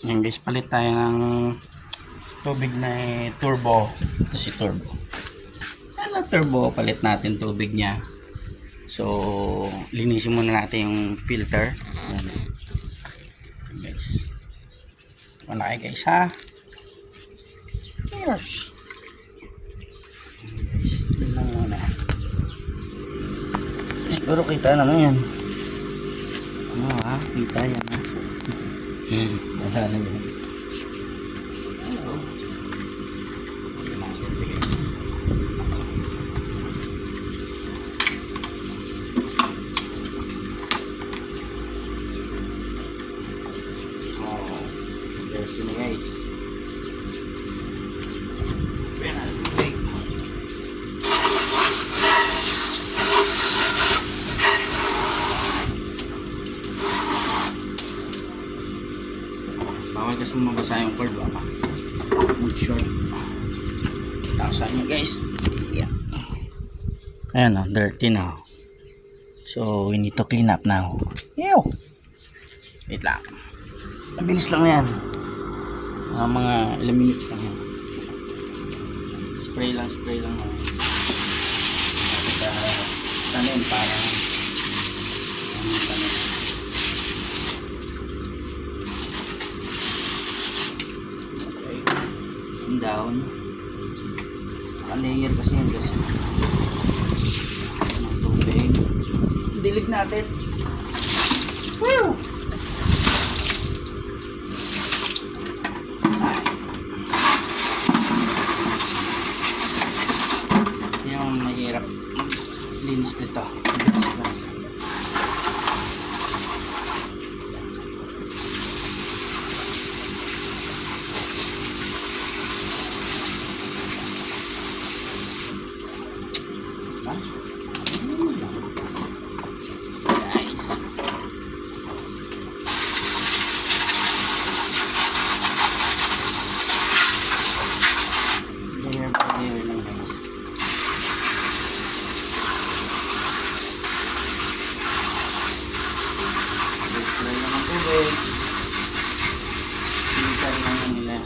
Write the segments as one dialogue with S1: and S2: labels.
S1: Yan guys, palit tayo ng tubig na turbo. Ito si turbo. Ano turbo, palit natin tubig niya. So, linisin muna natin yung filter. Yan guys. Malaki guys ha. Cheers. Guys, tingnan muna. Siguro kita naman yan. Ano ha? Kita yan ha. Wala na yan. Hello. Oh, there's yun guys. Ayan na, tubig. Bawal kasi mabasa yung cord, baka mag-short. Taksan nyo guys. Yeah. Ayan o, dirty now. So we need to clean up now. Ew! Wait lang. Mabilis lang yan. Mga ilang minutes lang yan. Spray lang tanim para tanim. Down layer kasi yan guys ng tubig, dilig natin. Woo! Yung mahirap linis nito. Nice. Layer by layer lang guys. Display lang ang tubig. Filter lang yung nila.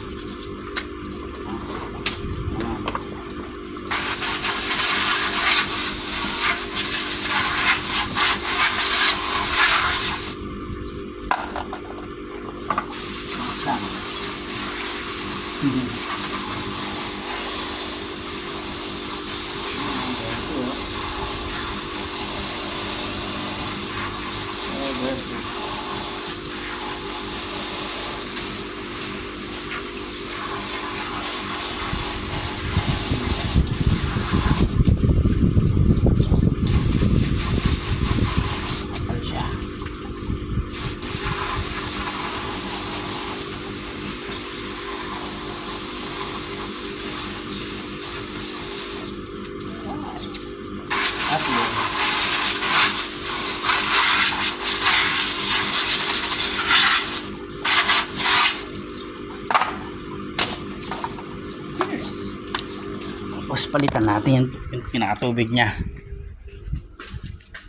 S1: Tapos palitan natin yung pinakatubig niya.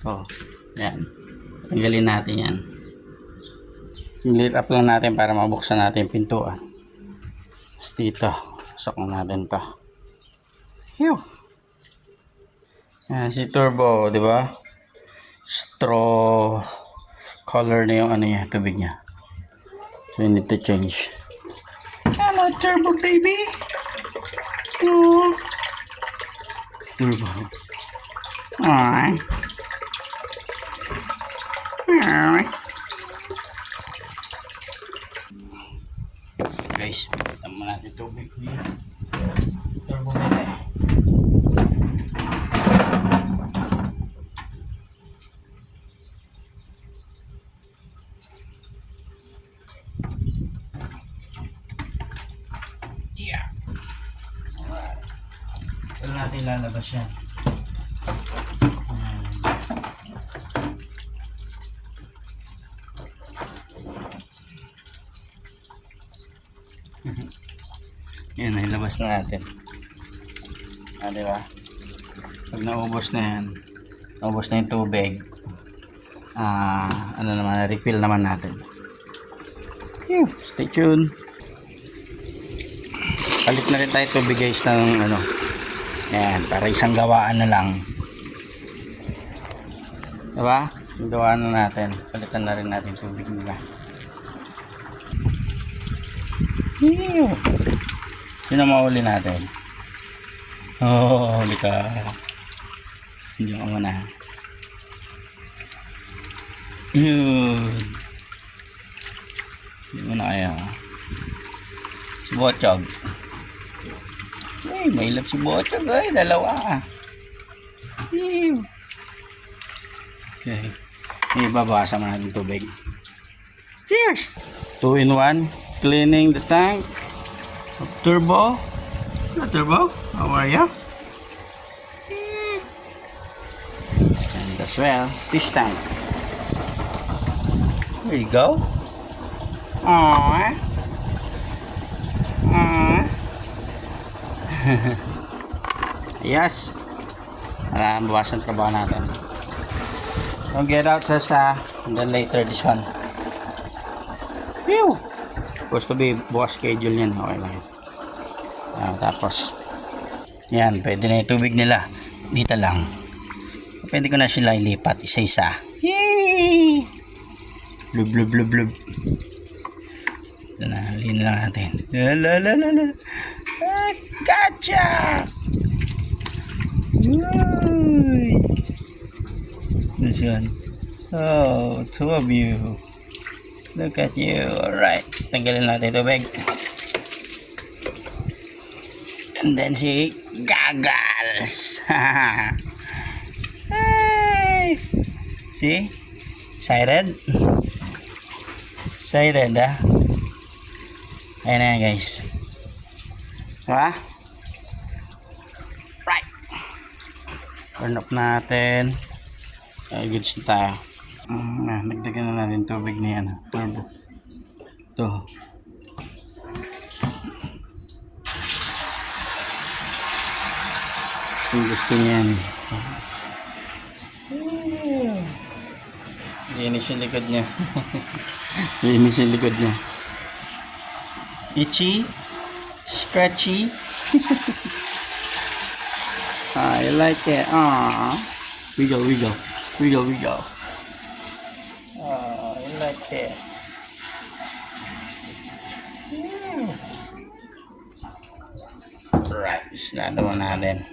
S1: Oh, yan. Tanggalin natin yan. I-lit up lang natin para mabuksan natin yung pintuan. Tapos dito, pasok natin to. Phew. Yan si turbo, di ba? Straw color na yung ano niya, tubig niya. So we need to change. Hello turbo baby. Oh. Turbo. Alright. Alright. Guys, palitan mo natin tubig niya. Turbo baby. Yeah. Alright. Ito natin lalabas yan. Yan, nilabas na natin. Diba? Pag naubos na yan, naubos na yung tubig, ano naman, refill naman natin. Stay tuned. Palit na rin tayo tubig guys ng ano. Ayan, para isang gawaan na lang. Diba? Isang gawaan na natin. Palitan na rin natin tubig nila. Sino mahuli natin? Oh, huli ka. Hindi ka muna. Yun. Hindi mo na kaya. Si Bochog. Ay, may love si Bochog. Ay, dalawa. Okay. Ibabasa mo natin tubig. Cheers! 2 in 1. Cleaning the tank of Turbo. Turbo, how are you? And as well, fish tank. There you go. Aww. Aww. Yes. Para mabawasan trabaho natin. Don't get out sa and then later this one. Phew. Supposed to be bukas schedule yan. Okay lang. Tapos yan, pwede na yung tubig nila. Dito lang. Pwede ko na sila ilipat isa-isa. Yay! Blub blub blub blub. Halin lang natin. Lalalala. Gotcha! Uy! This one. Oh, 2 of you. Look at you. Alright. Tanggalin natin tubig. And then si Gaggles. Hey! See? Excited? Excited, ah? Ayan na guys. Diba? Right. Turn up natin. Ay, goods na tayo. Nagdagan na natin tubig ni turbo. Ito. Kung gusto niyan. Linis yung likod niya. Linis yung likod niya. Itchy. Scratchy. I like it. Aww. Wiggle, wiggle. Wiggle, wiggle. Oh, I like it. Right. Sinadawa natin.